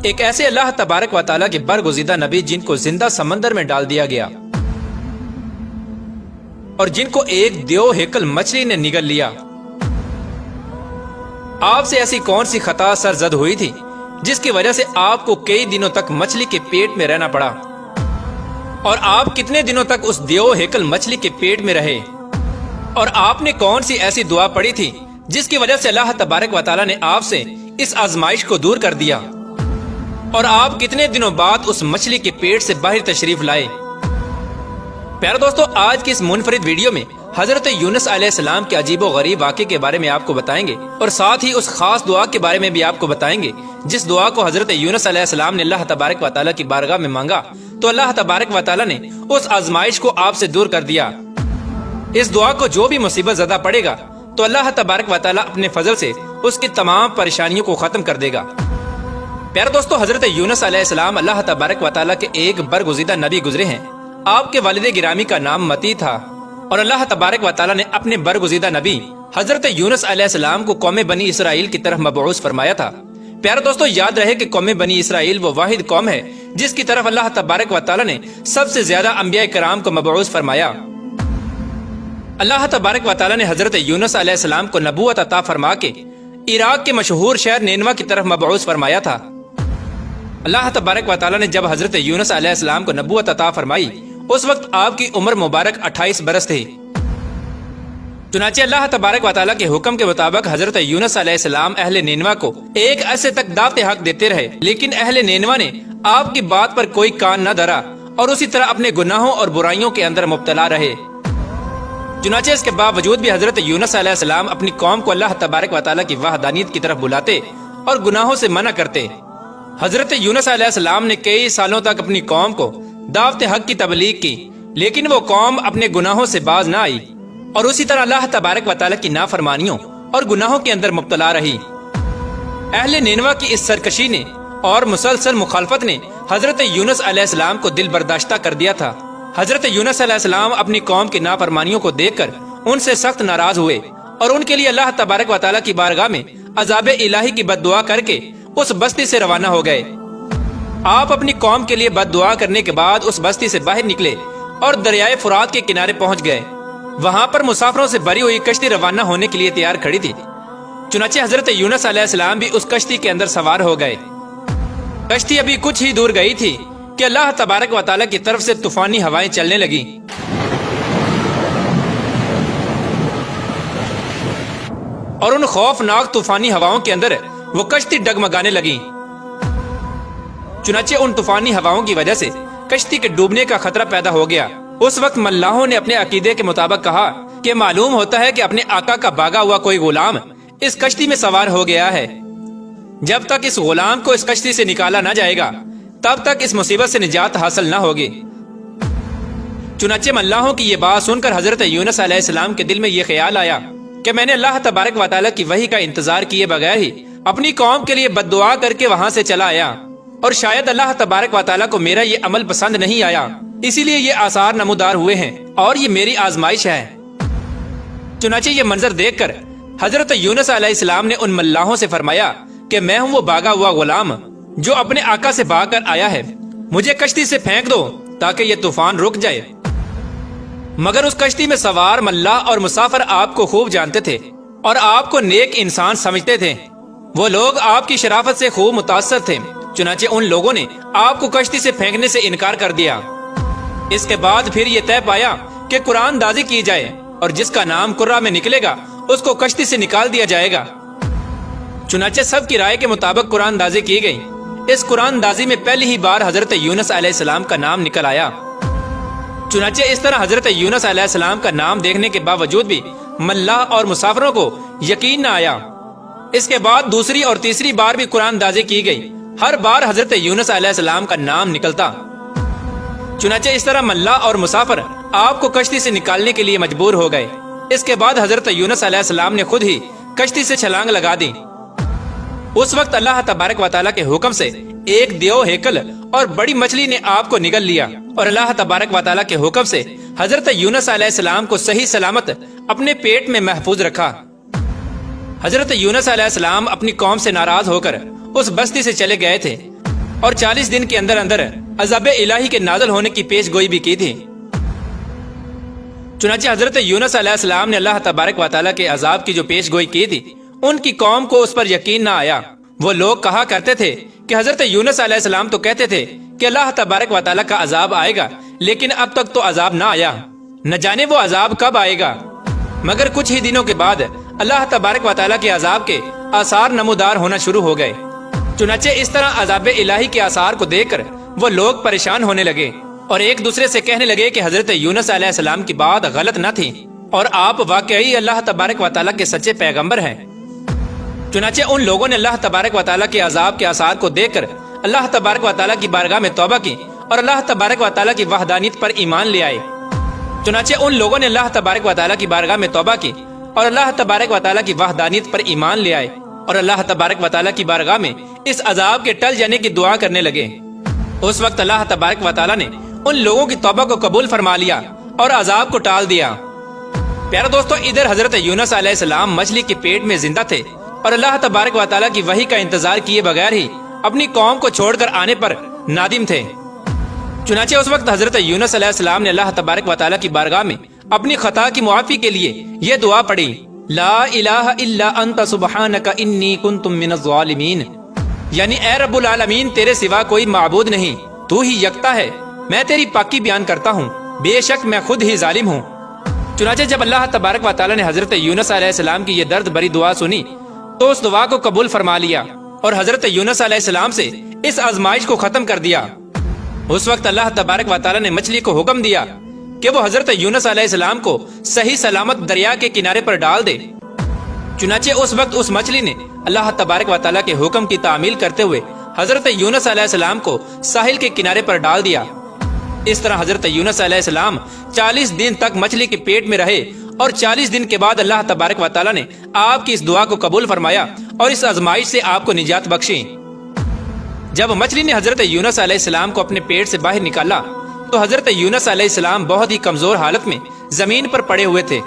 ایک ایسے اللہ تبارک و تعالیٰ کے برگزیدہ نبی جن کو زندہ سمندر میں ڈال دیا گیا اور جن کو ایک دیو ہیکل مچھلی نے نگل لیا، آپ سے ایسی کون سی خطا سرزد ہوئی تھی جس کی وجہ سے آپ کو کئی دنوں تک مچھلی کے پیٹ میں رہنا پڑا؟ اور آپ کتنے دنوں تک اس دیو ہیکل مچھلی کے پیٹ میں رہے؟ اور آپ نے کون سی ایسی دعا پڑھی تھی جس کی وجہ سے اللہ تبارک و تعالیٰ نے آپ سے اس آزمائش کو دور کر دیا؟ اور آپ کتنے دنوں بعد اس مچھلی کے پیٹ سے باہر تشریف لائے؟ پیارے دوستو، آج کی اس منفرد ویڈیو میں حضرت یونس علیہ السلام کے عجیب و غریب واقعے کے بارے میں آپ کو بتائیں گے، اور ساتھ ہی اس خاص دعا کے بارے میں بھی آپ کو بتائیں گے جس دعا کو حضرت یونس علیہ السلام نے اللہ تبارک و تعالیٰ کی بارگاہ میں مانگا تو اللہ تبارک و تعالیٰ نے اس آزمائش کو آپ سے دور کر دیا۔ اس دعا کو جو بھی مصیبت زدہ پڑے گا تو اللہ تبارک و تعالیٰ اپنے فضل سے اس کی تمام پریشانیوں کو ختم کر دے گا۔ پیارے دوستو، حضرت یونس علیہ السلام اللہ تبارک و تعالیٰ کے ایک برگزیدہ نبی گزرے ہیں۔ آپ کے والد گرامی کا نام متی تھا، اور اللہ تبارک و تعالیٰ نے اپنے برگزیدہ نبی حضرت یونس علیہ السلام کو قوم بنی اسرائیل کی طرف مبعوث فرمایا تھا۔ پیارے دوستو، یاد رہے کہ قوم بنی اسرائیل وہ واحد قوم ہے جس کی طرف اللہ تبارک و تعالیٰ نے سب سے زیادہ انبیاء کرام کو مبعوث فرمایا۔ اللہ تبارک و تعالیٰ نے حضرت یونس علیہ السلام کو نبوت عطا فرما کے عراق کے مشہور شہر نینوا کی طرف مبعوث فرمایا تھا۔ اللہ تبارک و تعالیٰ نے جب حضرت یونس علیہ السلام کو نبوت عطا فرمائی اس وقت آپ کی عمر مبارک 28 برس تھی۔ چنانچہ اللہ تبارک و تعالیٰ کے حکم کے مطابق حضرت یونس علیہ السلام اہل نینوا کو ایک عرصے تک دعوت حق دیتے رہے، لیکن اہل نینوا نے آپ کی بات پر کوئی کان نہ دھرا اور اسی طرح اپنے گناہوں اور برائیوں کے اندر مبتلا رہے۔ چنانچہ اس کے باوجود بھی حضرت یونس علیہ السلام اپنی قوم کو اللہ تبارک و تعالیٰ کی وحدانیت کی طرف بلاتے اور گناہوں سے منع کرتے۔ حضرت یونس علیہ السلام نے کئی سالوں تک اپنی قوم کو دعوت حق کی تبلیغ کی، لیکن وہ قوم اپنے گناہوں سے باز نہ آئی اور اسی طرح اللہ تبارک و تعالیٰ کی نافرمانیوں اور گناہوں کے اندر مبتلا رہی۔ اہل نینوا کی اس سرکشی نے اور مسلسل مخالفت نے حضرت یونس علیہ السلام کو دل برداشتہ کر دیا تھا۔ حضرت یونس علیہ السلام اپنی قوم کی نافرمانیوں کو دیکھ کر ان سے سخت ناراض ہوئے اور ان کے لیے اللہ تبارک و تعالیٰ کی بارگاہ میں عذاب الہی کی بد دعا کر کے اس بستی سے روانہ ہو گئے۔ آپ اپنی قوم کے لیے بد دعا کرنے کے بعد اس بستی سے باہر نکلے اور دریائے فرات کے کنارے پہنچ گئے۔ وہاں پر مسافروں سے بھری ہوئی کشتی روانہ ہونے کے لیے تیار کھڑی تھی۔ چنانچہ حضرت یونس علیہ السلام بھی اس کشتی کے اندر سوار ہو گئے۔ کشتی ابھی کچھ ہی دور گئی تھی کہ اللہ تبارک و تعالیٰ کی طرف سے طوفانی ہوائیں چلنے لگیں اور ان خوفناک طوفانی ہواؤں کے اندر وہ کشتی ڈگمگانے لگی۔ چنانچہ ان طوفانی ہواؤں کی وجہ سے کشتی کے ڈوبنے کا خطرہ پیدا ہو گیا۔ اس وقت ملاحوں نے اپنے عقیدے کے مطابق کہا کہ معلوم ہوتا ہے کہ اپنے آقا کا بھاگا ہوا کوئی غلام اس کشتی میں سوار ہو گیا ہے۔ جب تک اس غلام کو اس کشتی سے نکالا نہ جائے گا تب تک اس مصیبت سے نجات حاصل نہ ہوگی۔ چنانچہ ملاحوں کی یہ بات سن کر حضرت یونس علیہ السلام کے دل میں یہ خیال آیا کہ میں نے اللہ تبارک و تعالیٰ کی وحی کا انتظار کیے بغیر ہی اپنی قوم کے لیے بد دعا کر کے وہاں سے چلا آیا، اور شاید اللہ تبارک و تعالیٰ کو میرا یہ عمل پسند نہیں آیا، اسی لیے یہ آثار نمودار ہوئے ہیں اور یہ میری آزمائش ہے۔ چنانچہ یہ منظر دیکھ کر حضرت یونس علیہ السلام نے ان ملاحوں سے فرمایا کہ میں ہوں وہ بھاگا ہوا غلام جو اپنے آقا سے بھاگ کر آیا ہے، مجھے کشتی سے پھینک دو تاکہ یہ طوفان رک جائے۔ مگر اس کشتی میں سوار ملاح اور مسافر آپ کو خوب جانتے تھے اور آپ کو نیک انسان سمجھتے تھے۔ وہ لوگ آپ کی شرافت سے خوب متاثر تھے، چنانچہ ان لوگوں نے آپ کو کشتی سے پھینکنے سے انکار کر دیا۔ اس کے بعد پھر یہ طے پایا کہ قرآن دازی کی جائے اور جس کا نام قرہ میں نکلے گا اس کو کشتی سے نکال دیا جائے گا۔ چنانچہ سب کی رائے کے مطابق قرآن دازی کی گئی۔ اس قرآن دازی میں پہلی ہی بار حضرت یونس علیہ السلام کا نام نکل آیا۔ چنانچہ اس طرح حضرت یونس علیہ السلام کا نام دیکھنے کے باوجود بھی ملاح اور مسافروں کو یقین نہ آیا۔ اس کے بعد دوسری اور تیسری بار بھی قرآن دازی کی گئی، ہر بار حضرت یونس علیہ السلام کا نام نکلتا۔ چنانچہ اس طرح ملاح اور مسافر آپ کو کشتی سے نکالنے کے لیے مجبور ہو گئے۔ اس کے بعد حضرت یونس علیہ السلام نے خود ہی کشتی سے چھلانگ لگا دی۔ اس وقت اللہ تبارک و تعالیٰ کے حکم سے ایک دیو ہیکل اور بڑی مچھلی نے آپ کو نگل لیا، اور اللہ تبارک و تعالیٰ کے حکم سے حضرت یونس علیہ السلام کو صحیح سلامت اپنے پیٹ میں محفوظ رکھا۔ حضرت یونس علیہ السلام اپنی قوم سے ناراض ہو کر اس بستی سے چلے گئے تھے۔ اور 40 دن کے اندر اندر عذاب الہی کے نازل ہونے کی پیش گوئی بھی کی تھی۔ چنانچہ حضرت یونس علیہ السلام نے اللہ تبارک و تعالیٰ کے عذاب کی جو پیش گوئی کی تھی، ان کی قوم کو اس پر یقین نہ آیا۔ وہ لوگ کہا کرتے تھے کہ حضرت یونس علیہ السلام تو کہتے تھے کہ اللہ تبارک و تعالیٰ کا عذاب آئے گا، لیکن اب تک تو عذاب نہ آیا، نہ جانے وہ عذاب کب آئے گا۔ مگر کچھ ہی دنوں کے بعد اللہ تبارک و تعالیٰ کے عذاب کے آثار نمودار ہونا شروع ہو گئے۔ چنانچہ اس طرح عذاب الہی کے آثار کو دیکھ کر وہ لوگ پریشان ہونے لگے اور ایک دوسرے سے کہنے لگے کہ حضرت یونس علیہ السلام کی بات غلط نہ تھی اور آپ واقعی اللہ تبارک و تعالیٰ کے سچے پیغمبر ہیں۔ چنانچہ ان لوگوں نے اللہ تبارک و تعالیٰ کے عذاب کے آثار کو دیکھ کر اللہ تبارک و تعالیٰ کی بارگاہ میں توبہ کی اور اللہ تبارک و تعالیٰ کی وحدانیت پر ایمان لے آئے۔ چنانچہ ان لوگوں نے اللہ تبارک و تعالیٰ کی بارگاہ میں توبہ کی اور اللہ تبارک و تعالیٰ کی وحدانیت پر ایمان لے آئے اور اللہ تبارک و تعالیٰ کی بارگاہ میں اس عذاب کے ٹل جانے کی دعا کرنے لگے۔ اس وقت اللہ تبارک و تعالیٰ نے ان لوگوں کی توبہ کو قبول فرما لیا اور عذاب کو ٹال دیا۔ پیارے دوستو، ادھر حضرت یونس علیہ السلام مچھلی کے پیٹ میں زندہ تھے اور اللہ تبارک و تعالیٰ کی وحی کا انتظار کیے بغیر ہی اپنی قوم کو چھوڑ کر آنے پر نادم تھے۔ چنانچہ اس وقت حضرت یونس علیہ السلام نے اللہ تبارک و تعالیٰ کی بارگاہ میں اپنی خطا کی معافی کے لیے یہ دعا پڑھی، لا الہ الا انت سبحانک انی کنت من الظالمین، یعنی اے رب العالمین، تیرے سوا کوئی معبود نہیں، تو ہی یکتا ہے، میں تیری پاکی بیان کرتا ہوں، بے شک میں خود ہی ظالم ہوں۔ چنانچہ جب اللہ تبارک و تعالیٰ نے حضرت یونس علیہ السلام کی یہ درد بری دعا سنی تو اس دعا کو قبول فرما لیا اور حضرت یونس علیہ السلام سے اس آزمائش کو ختم کر دیا۔ اس وقت اللہ تبارک و تعالیٰ نے مچھلی کو حکم دیا کہ وہ حضرت یونس علیہ السلام کو صحیح سلامت دریا کے کنارے پر ڈال دے۔ چنانچہ اس وقت اس مچھلی نے اللہ تبارک و تعالیٰ کے حکم کی تعمیل کرتے ہوئے حضرت یونس علیہ السلام کو ساحل کے کنارے پر ڈال دیا۔ اس طرح حضرت یونس علیہ السلام 40 دن تک مچھلی کے پیٹ میں رہے اور 40 دن کے بعد اللہ تبارک و تعالیٰ نے آپ کی اس دعا کو قبول فرمایا اور اس آزمائش سے آپ کو نجات بخشی۔ جب مچھلی نے حضرت یونس علیہ السلام کو اپنے پیٹ سے باہر نکالا تو حضرت یونس علیہ السلام بہت ہی کمزور حالت میں زمین پر پڑے ہوئے تھے۔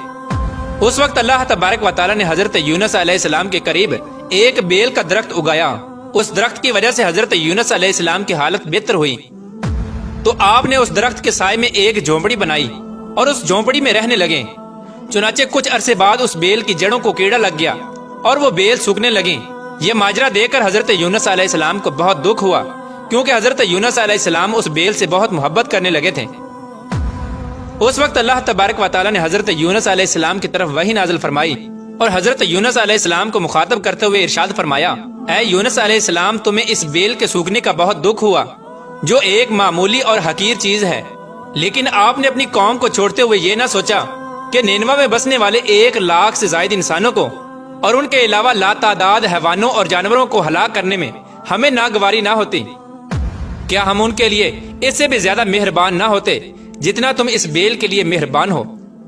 اس وقت اللہ تبارک و تعالیٰ نے حضرت یونس علیہ السلام کے قریب ایک بیل کا درخت اگایا۔ اس درخت کی وجہ سے حضرت یونس علیہ السلام کی حالت بہتر ہوئی تو آپ نے اس درخت کے سائے میں ایک جھونپڑی بنائی اور اس جھونپڑی میں رہنے لگے۔ چنانچہ کچھ عرصے بعد اس بیل کی جڑوں کو کیڑا لگ گیا اور وہ بیل سوکھنے لگیں۔ یہ ماجرا دیکھ کر حضرت یونس علیہ السلام کو بہت دکھ ہوا کیونکہ حضرت یونس علیہ السلام اس بیل سے بہت محبت کرنے لگے تھے۔ اس وقت اللہ تبارک و تعالیٰ نے حضرت یونس علیہ السلام کی طرف وحی نازل فرمائی اور حضرت یونس علیہ السلام کو مخاطب کرتے ہوئے ارشاد فرمایا، اے یونس علیہ السلام، تمہیں اس بیل کے سوکھنے کا بہت دکھ ہوا جو ایک معمولی اور حقیر چیز ہے، لیکن آپ نے اپنی قوم کو چھوڑتے ہوئے یہ نہ سوچا کہ نینوا میں بسنے والے 1 لاکھ سے زائد انسانوں کو اور ان کے علاوہ لاتعداد حیوانوں اور جانوروں کو ہلاک کرنے میں ہمیں ناگواری نہ ہوتی۔ کیا ہم ان کے لیے اس سے بھی زیادہ مہربان نہ ہوتے جتنا تم اس بیل کے لیے مہربان ہو؟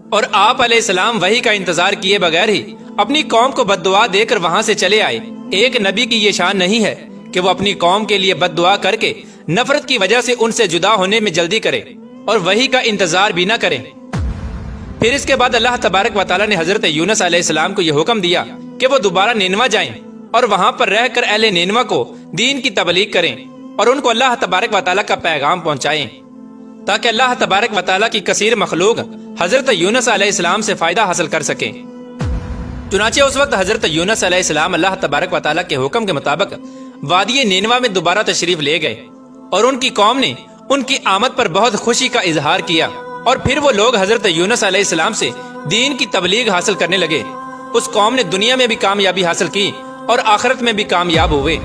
اور آپ علیہ السلام وحی کا انتظار کیے بغیر ہی اپنی قوم کو بد دعا دے کر وہاں سے چلے آئے۔ ایک نبی کی یہ شان نہیں ہے کہ وہ اپنی قوم کے لیے بد دعا کر کے نفرت کی وجہ سے ان سے جدا ہونے میں جلدی کرے اور وحی کا انتظار بھی نہ کرے۔ پھر اس کے بعد اللہ تبارک و تعالیٰ نے حضرت یونس علیہ السلام کو یہ حکم دیا کہ وہ دوبارہ نینوا جائیں اور وہاں پر رہ کر اہل نینوا کو دین کی تبلیغ کریں اور ان کو اللہ تبارک و تعالیٰ کا پیغام پہنچائیں تاکہ اللہ تبارک و تعالیٰ کی کثیر مخلوق حضرت یونس علیہ السلام سے فائدہ حاصل کر سکیں۔ چنانچہ اس وقت حضرت یونس علیہ السلام اللہ تبارک و تعالیٰ کے حکم کے مطابق وادی نینوا میں دوبارہ تشریف لے گئے اور ان کی قوم نے ان کی آمد پر بہت خوشی کا اظہار کیا اور پھر وہ لوگ حضرت یونس علیہ السلام سے دین کی تبلیغ حاصل کرنے لگے۔ اس قوم نے دنیا میں بھی کامیابی حاصل کی اور آخرت میں بھی کامیاب ہوئے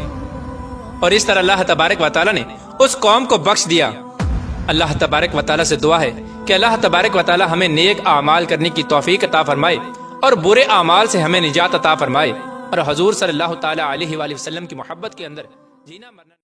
اور اس طرح اللہ تبارک و تعالیٰ نے اس قوم کو بخش دیا۔ اللہ تبارک و تعالیٰ سے دعا ہے کہ اللہ تبارک و تعالیٰ ہمیں نیک اعمال کرنے کی توفیق عطا فرمائے اور برے اعمال سے ہمیں نجات عطا فرمائے اور حضور صلی اللہ تعالیٰ علیہ وآلہ وسلم کی محبت کے اندر جینا مرنا